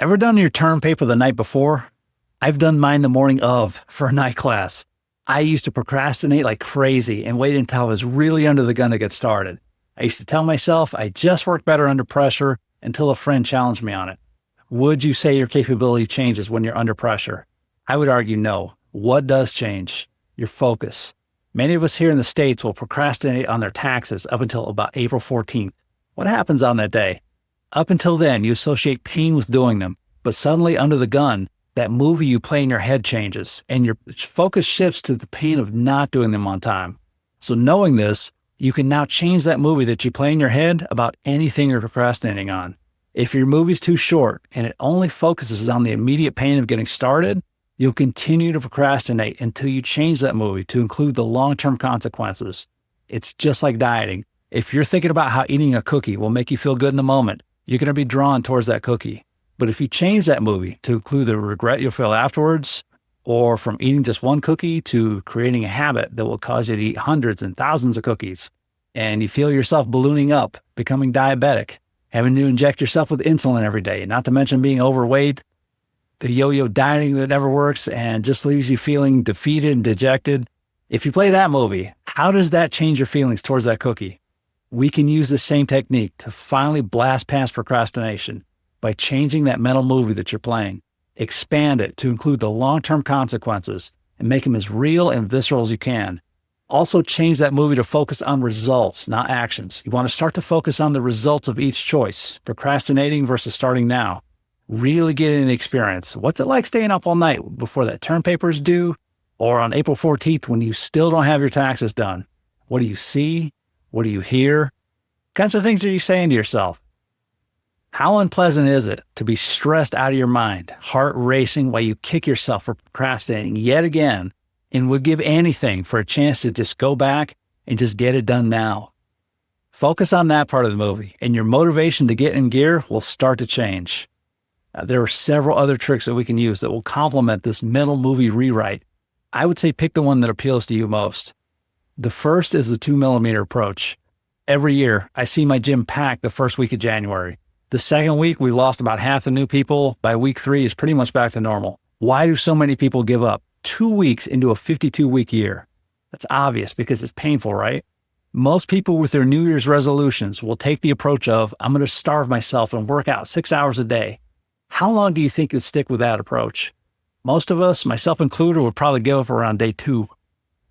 Ever done your term paper the night before? I've done mine the morning of for a night class. I used to procrastinate like crazy and wait until I was really under the gun to get started. I used to tell myself I just work better under pressure until a friend challenged me on it. Would you say your capability changes when you're under pressure? I would argue no. What does change? Your focus. Many of us here in the States will procrastinate on their taxes up until about April 14th. What happens on that day? Up until then, you associate pain with doing them, but suddenly under the gun, that movie you play in your head changes and your focus shifts to the pain of not doing them on time. So knowing this, you can now change that movie that you play in your head about anything you're procrastinating on. If your movie's too short and it only focuses on the immediate pain of getting started, you'll continue to procrastinate until you change that movie to include the long-term consequences. It's just like dieting. If you're thinking about how eating a cookie will make you feel good in the moment, you're going to be drawn towards that cookie. But if you change that movie to include the regret you'll feel afterwards, or from eating just one cookie to creating a habit that will cause you to eat hundreds and thousands of cookies, and you feel yourself ballooning up, becoming diabetic, having to inject yourself with insulin every day, not to mention being overweight, the yo-yo dieting that never works and just leaves you feeling defeated and dejected. If you play that movie, how does that change your feelings towards that cookie? We can use the same technique to finally blast past procrastination by changing that mental movie that you're playing. Expand it to include the long-term consequences and make them as real and visceral as you can. Also change that movie to focus on results, not actions. You want to start to focus on the results of each choice, procrastinating versus starting now. Really get in the experience. What's it like staying up all night before that term paper is due, or on April 14th when you still don't have your taxes done? What do you see? What do you hear? What kinds of things are you saying to yourself? How unpleasant is it to be stressed out of your mind, heart racing while you kick yourself for procrastinating yet again, and would give anything for a chance to just go back and just get it done now? Focus on that part of the movie, and your motivation to get in gear will start to change. There are several other tricks that we can use that will complement this mental movie rewrite. I would say pick the one that appeals to you most. The first is the 2mm approach. Every year, I see my gym packed the first week of January. The second week, we lost about half the new people. By week 3, it's pretty much back to normal. Why do so many people give up 2 weeks into a 52-week year? That's obvious because it's painful, right? Most people with their New Year's resolutions will take the approach of, I'm going to starve myself and work out 6 hours a day. How long do you think you'd stick with that approach? Most of us, myself included, would probably give up around day 2.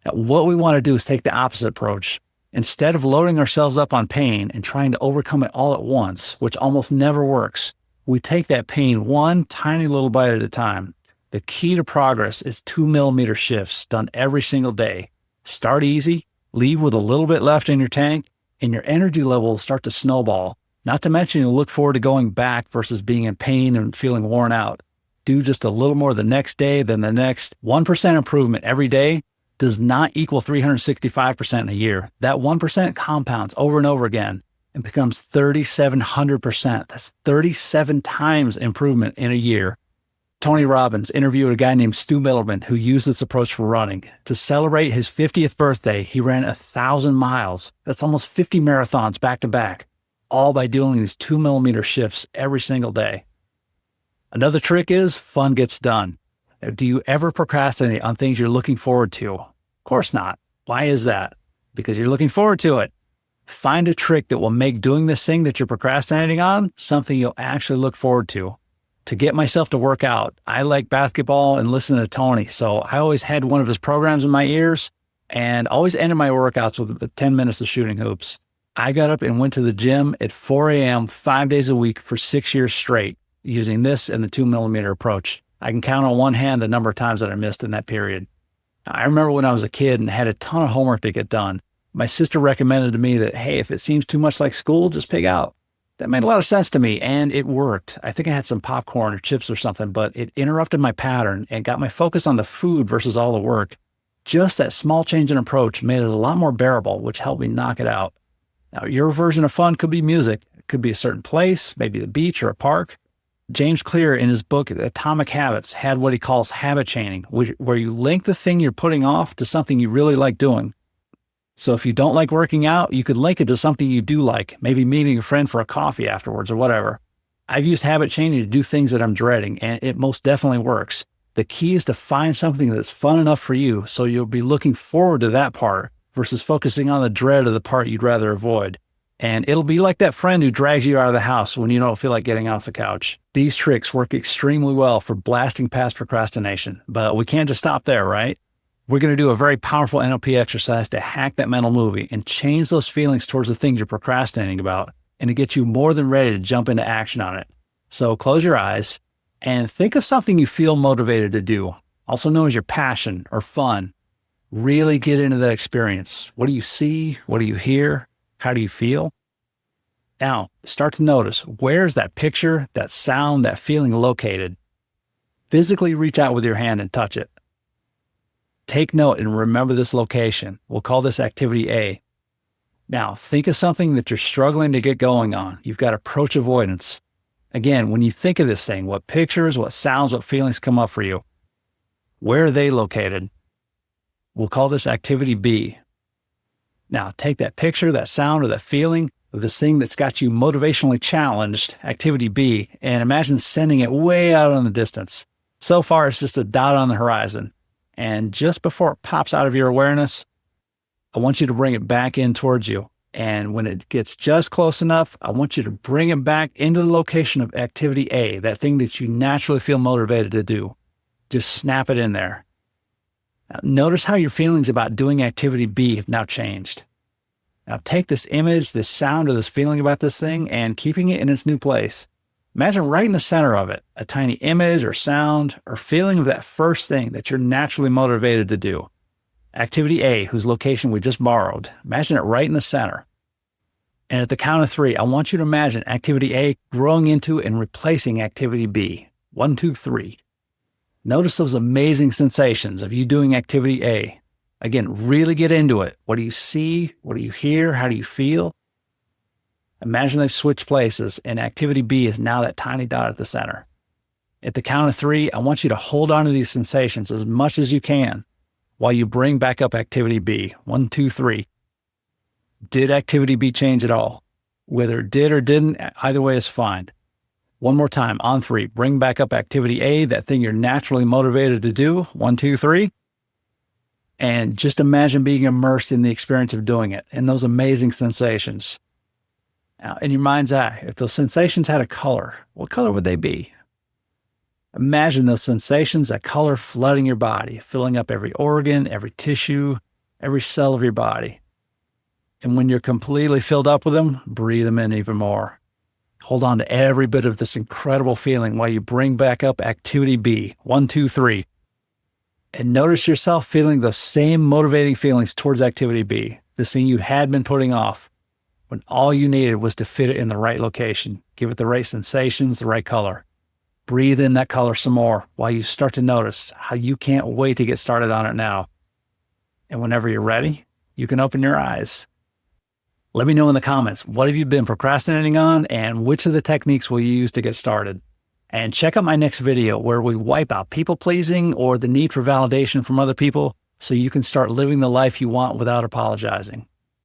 Now, what we want to do is take the opposite approach. Instead of loading ourselves up on pain and trying to overcome it all at once, which almost never works, we take that pain one tiny little bite at a time. The key to progress is 2mm shifts done every single day. Start easy, leave with a little bit left in your tank, and your energy level will start to snowball. Not to mention you'll look forward to going back versus being in pain and feeling worn out. Do just a little more the next day than the next. 1% improvement every day does not equal 365% in a year. That 1% compounds over and over again and becomes 3,700%. That's 37 times improvement in a year. Tony Robbins interviewed a guy named Stu Millerman who used this approach for running. To celebrate his 50th birthday, he ran 1,000 miles. That's almost 50 marathons back to back, all by doing these 2mm shifts every single day. Another trick is fun gets done. Do you ever procrastinate on things you're looking forward to? Of course not. Why is that? Because you're looking forward to it. Find a trick that will make doing this thing that you're procrastinating on something you'll actually look forward to. To get myself to work out, I like basketball and listen to Tony, so I always had one of his programs in my ears and always ended my workouts with 10 minutes of shooting hoops. I got up and went to the gym at 4 a.m. 5 days a week for 6 years straight using this and the 2mm approach. I can count on one hand the number of times that I missed in that period. I remember when I was a kid and had a ton of homework to get done. My sister recommended to me that, hey, if it seems too much like school, just pig out. That made a lot of sense to me, and it worked. I think I had some popcorn or chips or something, but it interrupted my pattern and got my focus on the food versus all the work. Just that small change in approach made it a lot more bearable, which helped me knock it out. Now, your version of fun could be music. It could be a certain place, maybe the beach or a park. James Clear, in his book, Atomic Habits, had what he calls habit chaining, where you link the thing you're putting off to something you really like doing. So if you don't like working out, you could link it to something you do like, maybe meeting a friend for a coffee afterwards or whatever. I've used habit changing to do things that I'm dreading, and it most definitely works. The key is to find something that's fun enough for you so you'll be looking forward to that part versus focusing on the dread of the part you'd rather avoid. And it'll be like that friend who drags you out of the house when you don't feel like getting off the couch. These tricks work extremely well for blasting past procrastination, but we can't just stop there, right? We're going to do a very powerful NLP exercise to hack that mental movie and change those feelings towards the things you're procrastinating about and to get you more than ready to jump into action on it. So close your eyes and think of something you feel motivated to do, also known as your passion or fun. Really get into that experience. What do you see? What do you hear? How do you feel? Now, start to notice, where's that picture, that sound, that feeling located? Physically reach out with your hand and touch it. Take note and remember this location. We'll call this activity A. Now, think of something that you're struggling to get going on. You've got approach avoidance. Again, when you think of this thing, what pictures, what sounds, what feelings come up for you? Where are they located? We'll call this activity B. Now, take that picture, that sound, or that feeling of this thing that's got you motivationally challenged, activity B, and imagine sending it way out in the distance. So far, it's just a dot on the horizon. And just before it pops out of your awareness, I want you to bring it back in towards you. And when it gets just close enough, I want you to bring it back into the location of activity A, that thing that you naturally feel motivated to do. Just snap it in there. Now, notice how your feelings about doing activity B have now changed. Now take this image, this sound, or this feeling about this thing and keeping it in its new place. Imagine right in the center of it, a tiny image or sound or feeling of that first thing that you're naturally motivated to do. Activity A, whose location we just borrowed. Imagine it right in the center. And at the count of 3, I want you to imagine activity A growing into and replacing activity B. 1, 2, 3. Notice those amazing sensations of you doing activity A. Again, really get into it. What do you see? What do you hear? How do you feel? Imagine they've switched places and activity B is now that tiny dot at the center. At the count of 3, I want you to hold on to these sensations as much as you can while you bring back up activity B. 1, 2, 3. Did activity B change at all? Whether it did or didn't, either way is fine. One more time, on 3, bring back up activity A, that thing you're naturally motivated to do. 1, 2, 3. And just imagine being immersed in the experience of doing it and those amazing sensations. Now, in your mind's eye, if those sensations had a color, what color would they be? Imagine those sensations, that color flooding your body, filling up every organ, every tissue, every cell of your body. And when you're completely filled up with them, breathe them in even more. Hold on to every bit of this incredible feeling while you bring back up activity B. 1, 2, 3. And notice yourself feeling those same motivating feelings towards activity B, this thing you had been putting off, when all you needed was to fit it in the right location, give it the right sensations, the right color. Breathe in that color some more while you start to notice how you can't wait to get started on it now. And whenever you're ready, you can open your eyes. Let me know in the comments, what have you been procrastinating on and which of the techniques will you use to get started? And check out my next video where we wipe out people-pleasing or the need for validation from other people so you can start living the life you want without apologizing.